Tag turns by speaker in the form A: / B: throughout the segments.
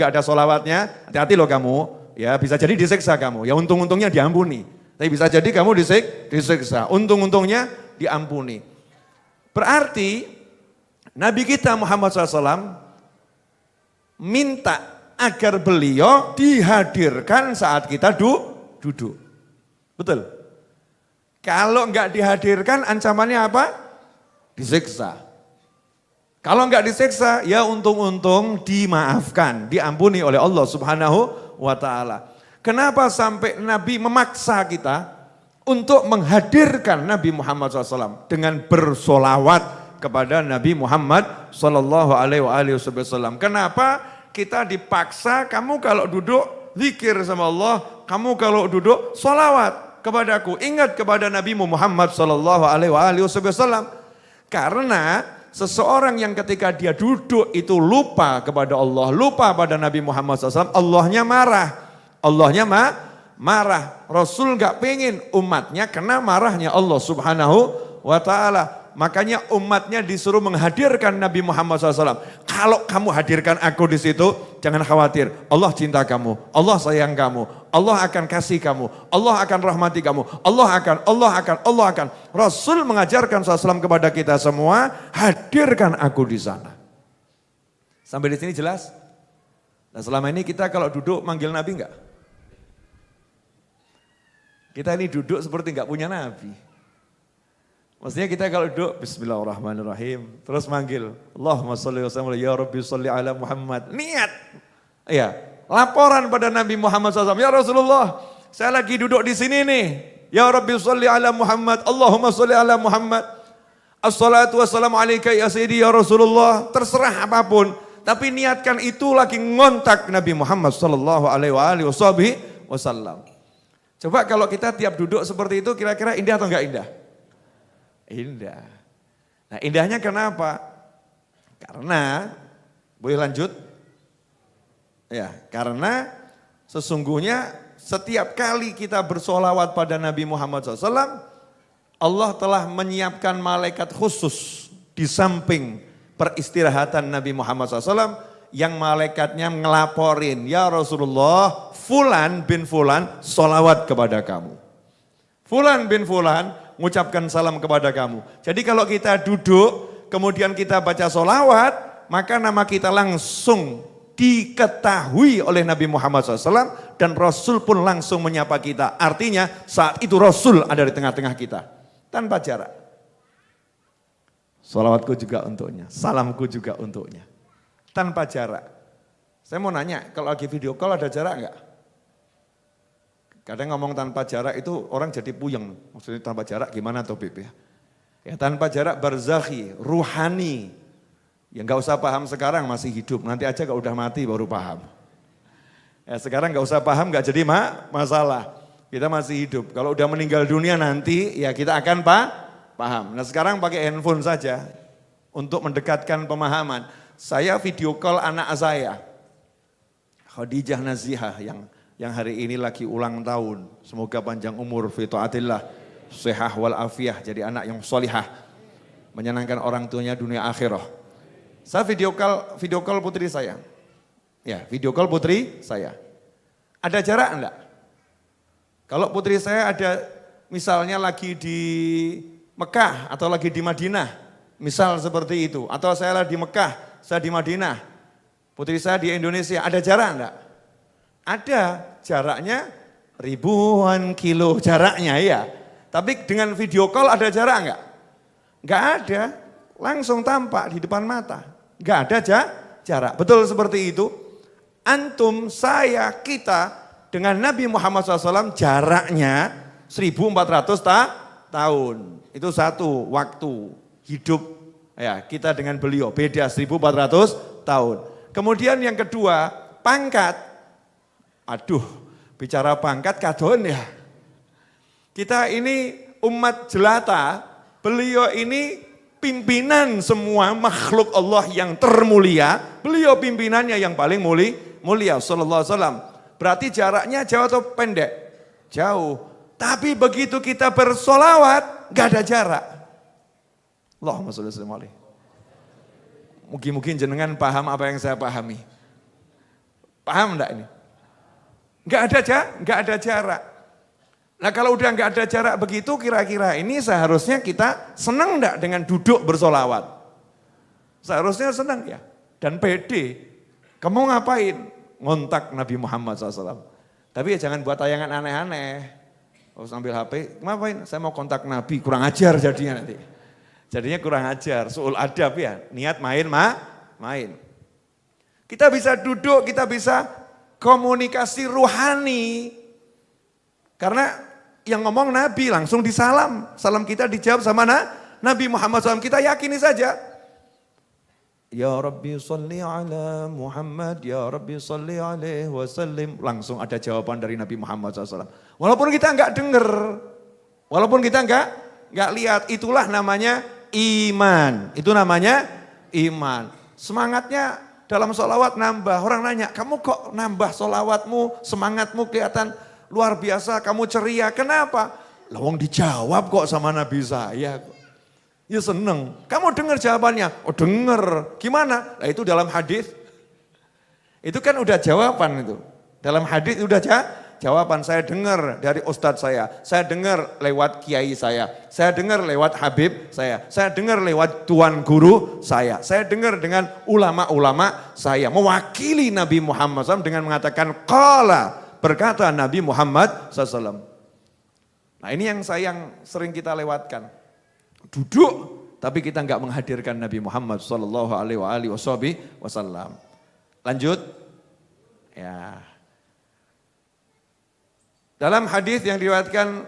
A: Gak ada solawatnya, hati-hati loh kamu. Ya bisa jadi disiksa kamu. Ya untung-untungnya diampuni. Tapi bisa jadi kamu disiksa. Untung-untungnya diampuni. Berarti Nabi kita Muhammad SAW minta agar beliau dihadirkan saat kita duduk. Betul? Kalau enggak dihadirkan ancamannya apa? Disiksa. Kalau enggak disiksa ya untung-untung dimaafkan, diampuni oleh Allah Subhanahu wa ta'ala. Kenapa sampai Nabi memaksa kita untuk menghadirkan Nabi Muhammad SAW dengan bersolawat kepada Nabi Muhammad SAW. Kenapa kita dipaksa, kamu kalau duduk zikir sama Allah, kamu kalau duduk solawat kepadaku, ingat kepada Nabi Muhammad SAW. Karena seseorang yang ketika dia duduk itu lupa kepada Allah, lupa pada Nabi Muhammad SAW, Allahnya marah. Allahnya marah. Rasul gak pengen umatnya kena marahnya Allah Subhanahu wa ta'ala. Makanya umatnya disuruh menghadirkan Nabi Muhammad SAW. Kalau kamu hadirkan aku di situ, jangan khawatir. Allah cinta kamu, Allah sayang kamu, Allah akan kasih kamu, Allah akan rahmati kamu, Allah akan. Rasul mengajarkan SAW kepada kita semua, hadirkan aku di sana. Sampai di sini jelas? Nah selama ini kita kalau duduk manggil Nabi enggak? Kita ini duduk seperti enggak punya Nabi. Maksudnya kita kalau duduk, bismillahirrahmanirrahim, terus manggil, Allahumma sholli wa sallim, ya Rabbi sholli ala Muhammad. Niat, ya, laporan pada Nabi Muhammad SAW, ya Rasulullah, saya lagi duduk di sini nih, ya Rabbi sholli ala Muhammad, Allahumma sholli ala Muhammad, assalatu wassalamu alaika ya Sayyidi ya Rasulullah, terserah apapun, tapi niatkan itu lagi ngontak Nabi Muhammad SAW. Coba kalau kita tiap duduk seperti itu, kira-kira indah atau enggak indah? Indah. Nah indahnya kenapa? Karena, boleh lanjut? Ya, karena sesungguhnya setiap kali kita bersolawat pada Nabi Muhammad SAW, Allah telah menyiapkan malaikat khusus di samping peristirahatan Nabi Muhammad SAW, yang malaikatnya ngelaporin, ya Rasulullah, Fulan bin Fulan solawat kepada kamu. Fulan bin Fulan mengucapkan salam kepada kamu. Jadi kalau kita duduk, kemudian kita baca solawat, maka nama kita langsung diketahui oleh Nabi Muhammad SAW, dan Rasul pun langsung menyapa kita. Artinya saat itu Rasul ada di tengah-tengah kita, tanpa jarak. Solawatku juga untuknya, salamku juga untuknya, tanpa jarak. Saya mau nanya, kalau lagi video call ada jarak enggak? Kadang ngomong tanpa jarak itu orang jadi puyeng. Maksudnya tanpa jarak gimana tuh Bib ya? Ya tanpa jarak barzakhi, ruhani. Ya enggak usah paham sekarang masih hidup. Nanti aja kalau udah mati baru paham. Ya sekarang enggak usah paham enggak jadi masalah. Kita masih hidup. Kalau udah meninggal dunia nanti ya kita akan paham. Nah sekarang pakai handphone saja untuk mendekatkan pemahaman. Saya video call anak saya, Khadijah Nazihah yang hari ini lagi ulang tahun. Semoga panjang umur, fi taatillah, sehah wal afiyah, jadi anak yang solihah, menyenangkan orang tuanya dunia akhirah. Saya video call putri saya. Ya, video call putri saya. Ada jarak enggak? Kalau putri saya ada misalnya lagi di Mekah atau lagi di Madinah, misal seperti itu, atau saya lagi di Mekah, saya di Madinah, putri saya di Indonesia, ada jarak enggak? Ada, jaraknya ribuan kilo jaraknya ya. Tapi dengan video call ada jarak enggak? Enggak ada, langsung tampak di depan mata. Enggak ada jarak, betul seperti itu. Antum, saya, kita dengan Nabi Muhammad SAW jaraknya 1400 tahun. Itu satu waktu hidup ya, kita dengan beliau beda 1400 tahun. Kemudian yang kedua, pangkat. Aduh, bicara pangkat kadon ya. Kita ini umat jelata, beliau ini pimpinan semua makhluk Allah yang termulia, beliau pimpinannya yang paling mulia sallallahu alaihi wasallam. Berarti jaraknya jauh atau pendek? Jauh. Tapi begitu kita bersolawat, gak ada jarak. Allahumma sholli alaihi. Mungkin jenengan paham apa yang saya pahami. Paham enggak ini? Enggak ada jarak. Nah kalau udah enggak ada jarak begitu, kira-kira ini seharusnya kita senang enggak dengan duduk bersolawat? Seharusnya senang ya. Dan pede. Kamu ngapain? Ngontak Nabi Muhammad SAW. Tapi ya jangan buat tayangan aneh-aneh. Harus ambil HP, ngapain? Saya mau kontak Nabi, kurang ajar jadinya nanti. Jadinya kurang ajar, su'ul adab ya. Niat main. Kita bisa duduk, kita bisa komunikasi ruhani. Karena yang ngomong Nabi langsung disalam. Salam kita dijawab sama Nabi Muhammad SAW. Kita yakini saja. Ya Rabbi salli ala Muhammad, Ya Rabbi salli alaihi wasallim. Langsung ada jawaban dari Nabi Muhammad SAW. Walaupun kita enggak dengar, walaupun kita enggak lihat, itulah namanya iman. Itu namanya iman. Semangatnya dalam sholawat nambah. Orang nanya, kamu kok nambah sholawatmu, semangatmu kelihatan luar biasa, kamu ceria. Kenapa? Lawang dijawab kok sama Nabi saya. Ya seneng. Kamu dengar jawabannya? Oh dengar. Gimana? Nah itu dalam hadis. Itu kan udah jawaban itu. Dalam hadis udah jawaban. Saya dengar dari ustadz saya dengar lewat kiai saya dengar lewat habib saya dengar lewat tuan guru saya dengar dengan ulama-ulama saya. Mewakili Nabi Muhammad SAW dengan mengatakan qala, berkata Nabi Muhammad SAW. Nah ini yang sering kita lewatkan. Duduk, tapi kita enggak menghadirkan Nabi Muhammad sallallahu alaihi wasallam. Lanjut. Ya. Dalam hadis yang diriwayatkan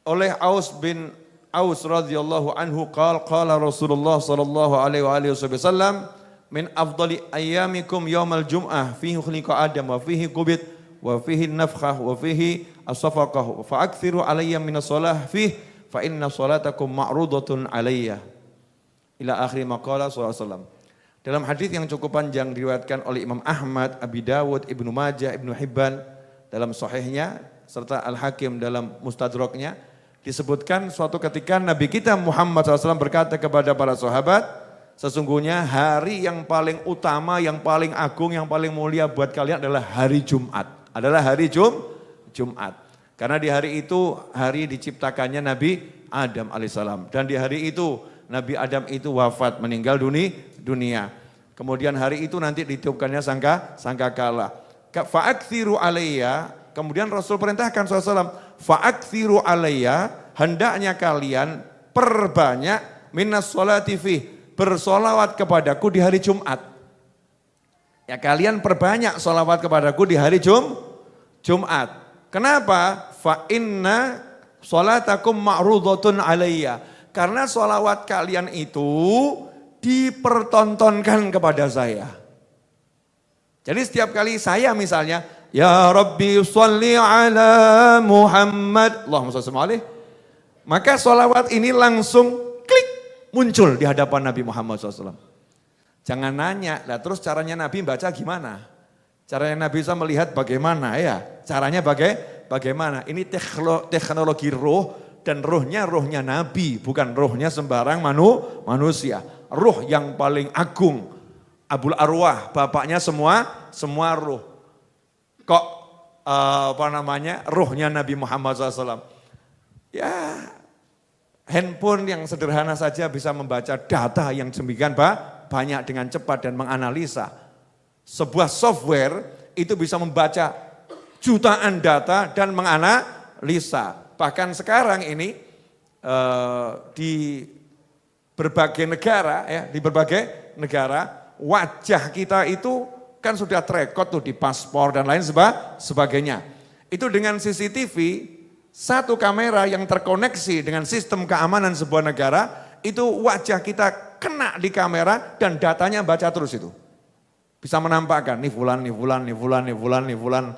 A: oleh Aus bin Aus radhiyallahu anhu qala Rasulullah sallallahu alaihi wasallam min afdali ayyamikum yaumal jum'ah fihi khuliqa Adam wa fihi qubit wa fihi nafkhah wa fihi as-safaqah fa aktsiru alayya minas shalah fihi fa inna salatakum ma'rudatun alayya ila akhir maqala sallallahu. Dalam hadis yang cukup panjang diriwayatkan oleh Imam Ahmad, Abi Dawud, Ibnu Majah, Ibnu Hibban dalam sahihnya serta Al-Hakim dalam Mustadraknya disebutkan suatu ketika Nabi kita Muhammad SAW berkata kepada para sahabat, sesungguhnya hari yang paling utama, yang paling agung, yang paling mulia buat kalian adalah hari Jumat. Adalah hari Jumat. Karena di hari itu, hari diciptakannya Nabi Adam alaihissalam. Dan di hari itu, Nabi Adam itu wafat, meninggal dunia. Kemudian hari itu nanti ditiupkannya sangkakala. Fa'akthiru alayya, kemudian Rasul perintahkan SAW, fa'akthiru alayya, hendaknya kalian perbanyak minas sholati fih, bersolawat kepadaku di hari Jumat. Ya kalian perbanyak solawat kepadaku di hari Jumat. Kenapa? Fa inna sholatakum ma'rudatun alayya. Karena sholawat kalian itu dipertontonkan kepada saya. Jadi setiap kali saya misalnya, Ya Rabbi sholli ala Muhammad, Allahumma sholli alaihi, maka sholawat ini langsung klik muncul di hadapan Nabi Muhammad SAW. Jangan nanya, lah terus caranya Nabi baca gimana? Caranya Nabi bisa melihat bagaimana ya? Caranya bagaimana? Ini teknologi roh dan rohnya Nabi, bukan rohnya sembarang manusia. Roh yang paling agung, Abul Arwah, bapaknya semua roh. Kok rohnya Nabi Muhammad SAW? Ya handphone yang sederhana saja bisa membaca data yang demikian banyak dengan cepat dan menganalisa. Sebuah software itu bisa membaca jutaan data dan menganalisa. Bahkan sekarang ini di berbagai negara wajah kita itu kan sudah terekod tuh di paspor dan lain sebagainya. Itu dengan CCTV, satu kamera yang terkoneksi dengan sistem keamanan sebuah negara, itu wajah kita kena di kamera dan datanya baca terus itu. Bisa menampakkan, nih fulan,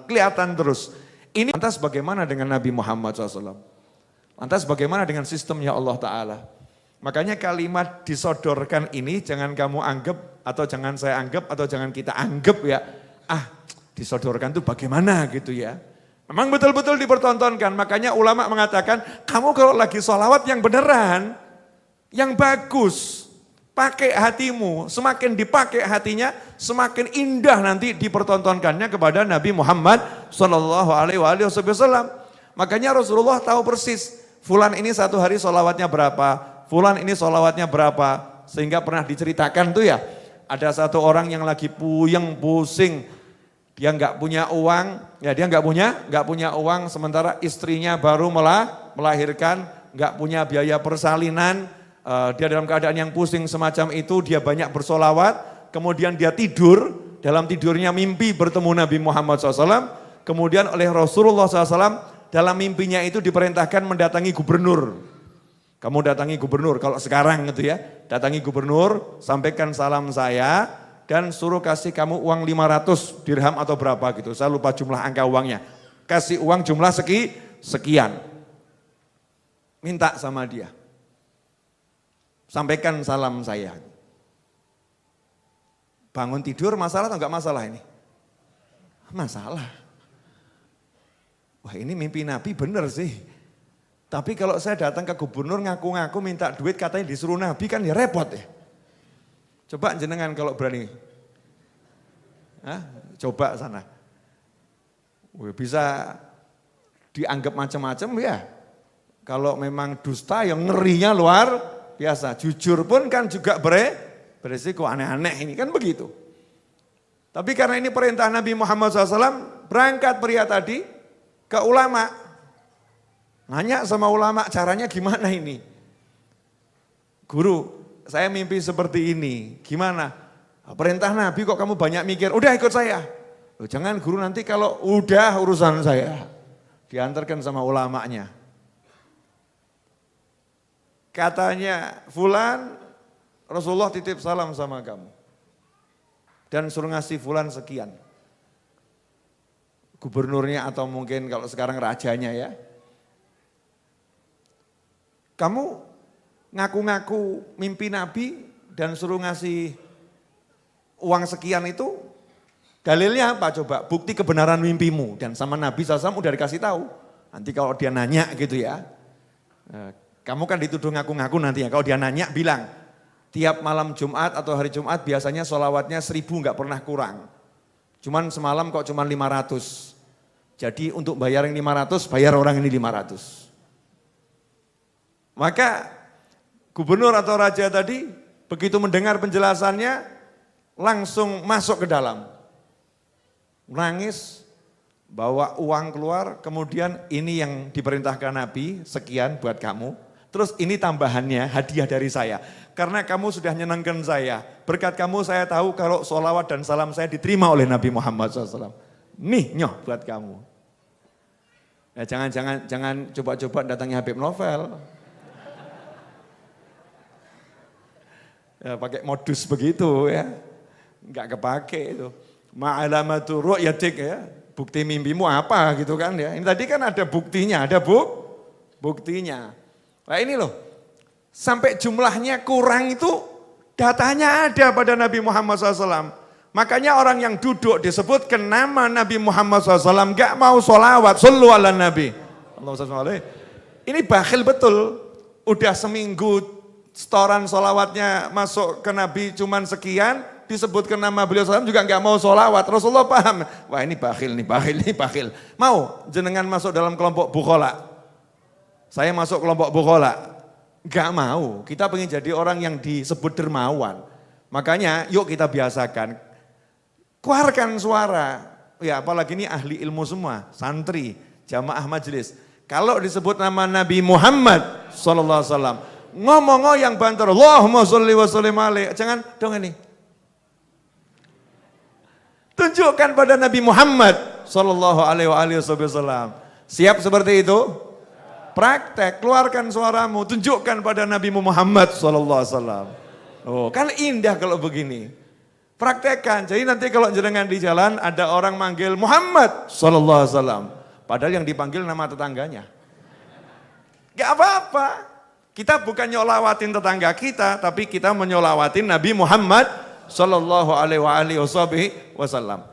A: kelihatan terus. Ini lantas bagaimana dengan Nabi Muhammad SAW? Lantas bagaimana dengan sistemnya Allah Ta'ala? Makanya kalimat disodorkan ini jangan kamu anggap, atau jangan saya anggap, atau jangan kita anggap ya. Disodorkan itu bagaimana gitu ya. Memang betul-betul dipertontonkan, makanya ulama mengatakan, kamu kalau lagi sholawat yang beneran, yang bagus. Pakai hatimu, semakin dipakai hatinya, semakin indah nanti dipertontonkannya kepada Nabi Muhammad Sallallahu Alaihi Wasallam. Makanya Rasulullah tahu persis, fulan ini satu hari sholawatnya berapa, fulan ini sholawatnya berapa. Sehingga pernah diceritakan tuh ya, ada satu orang yang lagi puyeng, pusing, dia nggak punya uang, ya dia nggak punya uang, sementara istrinya baru melahirkan, nggak punya biaya persalinan. Dia dalam keadaan yang pusing semacam itu, dia banyak bersolawat, kemudian dia tidur, dalam tidurnya mimpi bertemu Nabi Muhammad SAW, kemudian oleh Rasulullah SAW, dalam mimpinya itu diperintahkan mendatangi gubernur. Kamu datangi gubernur, kalau sekarang gitu ya, datangi gubernur, sampaikan salam saya, dan suruh kasih kamu uang 500 dirham atau berapa gitu, saya lupa jumlah angka uangnya. Kasih uang jumlah sekian, minta sama dia. Sampaikan salam saya. Bangun tidur masalah atau enggak masalah ini? Masalah. Wah ini mimpi Nabi bener sih. Tapi kalau saya datang ke gubernur ngaku-ngaku minta duit katanya disuruh Nabi kan ya repot ya. Coba jenengan kalau berani. Coba sana. Bisa dianggap macam-macam ya. Kalau memang dusta yang ngerinya luar biasa, jujur pun kan juga beresiko aneh-aneh ini kan begitu. Tapi karena ini perintah Nabi Muhammad SAW, berangkat pria tadi ke ulama. Nanya sama ulama caranya gimana ini. Guru, saya mimpi seperti ini, gimana? Perintah Nabi kok kamu banyak mikir, udah ikut saya. Loh, jangan guru nanti kalau udah urusan saya. Diantarkan sama ulamanya. Katanya, fulan Rasulullah titip salam sama kamu. Dan suruh ngasih fulan sekian. Gubernurnya atau mungkin kalau sekarang rajanya ya. Kamu ngaku-ngaku mimpi Nabi dan suruh ngasih uang sekian itu. Dalilnya apa coba? Bukti kebenaran mimpimu. Dan sama Nabi SAW udah dikasih tahu. Nanti kalau dia nanya gitu ya. Kamu kan dituduh ngaku-ngaku nanti ya, kalau dia nanya bilang, tiap malam Jumat atau hari Jumat biasanya sholawatnya 1000 nggak pernah kurang. Cuman semalam kok cuman 500. Jadi untuk bayar yang 500, bayar orang ini 500. Maka gubernur atau raja tadi begitu mendengar penjelasannya, langsung masuk ke dalam. Nangis, bawa uang keluar, kemudian ini yang diperintahkan Nabi, sekian buat kamu. Terus ini tambahannya, hadiah dari saya. Karena kamu sudah nyenangkan saya. Berkat kamu saya tahu kalau sholawat dan salam saya diterima oleh Nabi Muhammad SAW. Nih nyoh buat kamu. Ya, jangan coba-coba datangi Habib Novel. Ya, pakai modus begitu ya. Enggak kepake itu. Ma'alamatu ru'yatik ya. Bukti mimpimu apa gitu kan ya. Ini tadi kan ada buktinya, ada buktinya. Nah ini loh, sampai jumlahnya kurang itu datanya ada pada Nabi Muhammad SAW. Makanya orang yang duduk disebutkan nama Nabi Muhammad SAW gak mau sholawat, sallu ala Nabi. Ini bakhil betul, udah seminggu setoran sholawatnya masuk ke Nabi cuman sekian, disebutkan nama beliau SAW juga gak mau sholawat. Rasulullah paham, wah ini bakhil. Mau jenengan masuk dalam kelompok bukhola. Saya masuk kelompok bukhola, gak mau. Kita pengen jadi orang yang disebut dermawan. Makanya yuk kita biasakan, keluarkan suara. Ya apalagi ini ahli ilmu semua, santri, jamaah majelis. Kalau disebut nama Nabi Muhammad SAW, ngomong yang banter, Allahumma sholli wa sallim alaihi. Jangan dong ini. Tunjukkan pada Nabi Muhammad SAW. Siap seperti itu? Praktek, keluarkan suaramu, tunjukkan pada Nabi Muhammad SAW. Oh, kan indah kalau begini. Praktekkan, jadi nanti kalau jenengan di jalan ada orang manggil Muhammad SAW. Padahal yang dipanggil nama tetangganya. Gak apa-apa, kita bukan nyolawatin tetangga kita, tapi kita menyolawatin Nabi Muhammad SAW.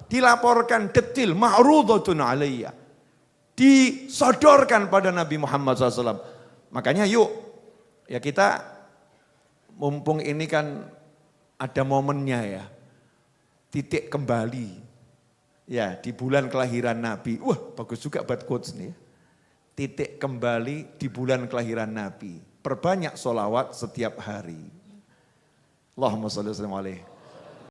A: Dilaporkan detil, ma'rudatun alaiya. Disodorkan pada Nabi Muhammad SAW. Makanya yuk, ya kita mumpung ini kan ada momennya ya, titik kembali. Ya, di bulan kelahiran Nabi. Wah, bagus juga buat quotes nih. Titik kembali di bulan kelahiran Nabi. Perbanyak sholawat setiap hari. Allahumma sholli wa sallim alaih.